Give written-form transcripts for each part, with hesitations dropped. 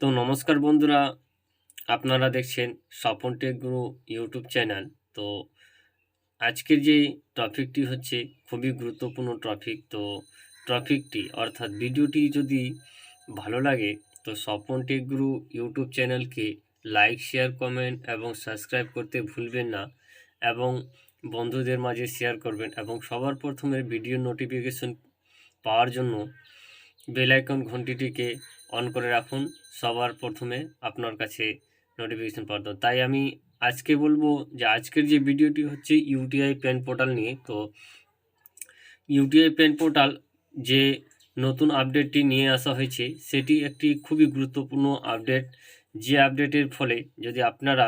তো নমস্কার বন্ধুরা, আপনারা দেখছেন স্বপন টেক গুরু ইউটিউব চ্যানেল। তো আজকের যে টপিকটি হচ্ছে খুবই গুরুত্বপূর্ণ টপিক। তো টপিকটি অর্থাৎ ভিডিওটি যদি ভালো লাগে তো স্বপন টেক গুরু ইউটিউব চ্যানেলকে লাইক, শেয়ার, কমেন্ট এবং সাবস্ক্রাইব করতে ভুলবেন না এবং বন্ধুদের মাঝে শেয়ার করবেন এবং সবার প্রথমে ভিডিও নোটিফিকেশন পাওয়ার জন্য বেল আইকন ঘন্টিটিকে অন করে রাখুন। সবার প্রথমে আপনার কাছে নোটিফিকেশন পাওয়ার জন্য। তাই আমি আজকে বলবো যে আজকের যে ভিডিওটি হচ্ছে ইউটিআই পেন পোর্টাল নিয়ে। তো ইউটিআই পেন পোর্টাল যে নতুন আপডেটটি নিয়ে আসা হয়েছে সেটি একটি খুবই গুরুত্বপূর্ণ আপডেট, যে আপডেটের ফলে যদি আপনারা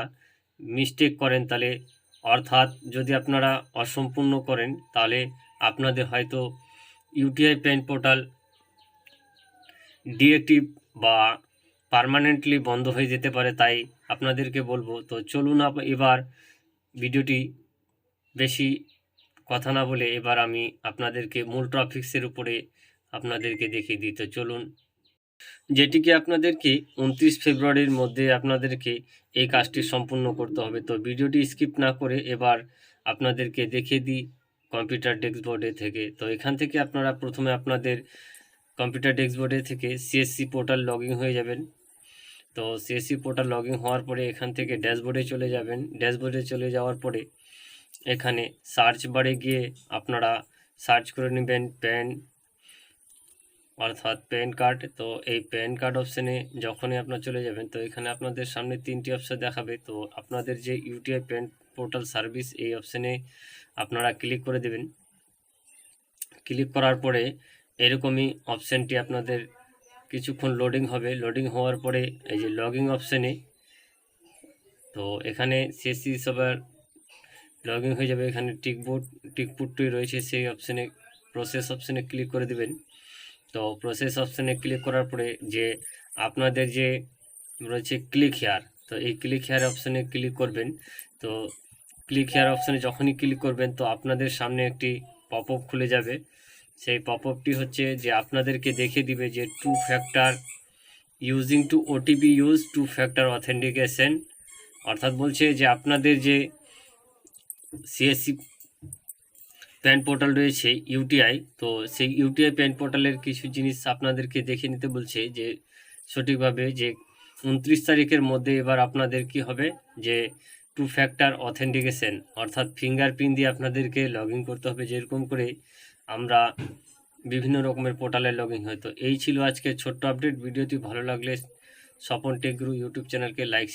মিস্টেক করেন তাহলে অর্থাৎ যদি আপনারা অসম্পূর্ণ করেন তাহলে আপনাদের হয়তো ইউটিআই পেন পোর্টাল ডিএক্টিভ বা পার্মানেন্টলি বন্ধ হয়ে যেতে পারে। তাই আপনাদেরকে বলবো, তো চলুন এবার ভিডিওটি বেশি কথা না বলে এবার আমি আপনাদেরকে মূল টপিক্সের উপরে আপনাদেরকে দেখিয়ে দিই। তো চলুন, যেটিকে আপনাদেরকে 29 ফেব্রুয়ারির মধ্যে আপনাদেরকে এই কাজটি সম্পূর্ণ করতে হবে। তো ভিডিওটি স্কিপ না করে এবার আপনাদেরকে দেখিয়ে দিই কম্পিউটার ডেস্কবোর্ডে থেকে। তো এখান থেকে আপনারা প্রথমে আপনাদের কম্পিউটার ডেস্কবোর্ডে থেকে সিএসসি পোর্টাল লগ ইন হয়ে যাবেন। তো সিএসসি পোর্টাল লগ ইন হওয়ার পরে এখান থেকে ড্যাশবোর্ডে চলে যাবেন। ড্যাশবোর্ডে চলে যাওয়ার পরে এখানে সার্চ বারে গিয়ে আপনারা সার্চ করে নেবেন প্যান অর্থাৎ প্যান কার্ড। তো এই প্যান কার্ড অপশানে যখনই আপনারা চলে যাবেন তো এখানে আপনাদের সামনে তিনটি অপশান দেখাবে। তো আপনাদের যে ইউটিআই প্যান পোর্টাল সার্ভিস এই অপশানে আপনারা ক্লিক করে দেবেন। ক্লিক করার পরে এরকমই অপশানটি আপনাদের কিছুক্ষণ লোডিং হবে। লোডিং হওয়ার পরে এই যে লগইন অপশানে, তো এখানে সিএসসি সবার লগইন হয়ে যাবে। এখানে টিকপুটটি রয়েছে সেই অপশানে প্রসেস অপশানে ক্লিক করে দেবেন। তো প্রসেস অপশানে ক্লিক করার পরে যে আপনাদের যে রয়েছে ক্লিক হেয়ার, তো এই ক্লিক হেয়ার অপশানে ক্লিক করবেন। তো ক্লিক হেয়ার অপশানে যখনই ক্লিক করবেন তো আপনাদের সামনে একটি পপ আপ খুলে যাবে। সেই পপ আপটি হচ্ছে যে আপনাদেরকে দেখিয়ে দিবে যে two factor using two OTP use two factor authentication, অর্থাৎ বলছে যে আপনাদের যে সিএসসি প্যান পোর্টাল রয়েছে ইউটিআই, তো সেই ইউটিআই প্যান পোর্টালের কিছু জিনিস আপনাদেরকে দেখে নিতে বলছে যে সঠিকভাবে যে 29 তারিখের মধ্যে এবার আপনাদের কি হবে যে টু ফ্যাক্টর অথেন্টিকেশন অর্থাৎ ফিঙ্গারপ্রিন্ট দিয়ে আপনাদেরকে লগ ইন করতে হবে, যেরকম করে আমরা বিভিন্ন রকমের পোর্টালে লগ ইন হয়। তো এই ছিল আজকে ছোট্ট আপডেট। ভিডিওটি ভালো লাগলে স্বপন টেক গুরু ইউটিউব চ্যানেলকে লাইক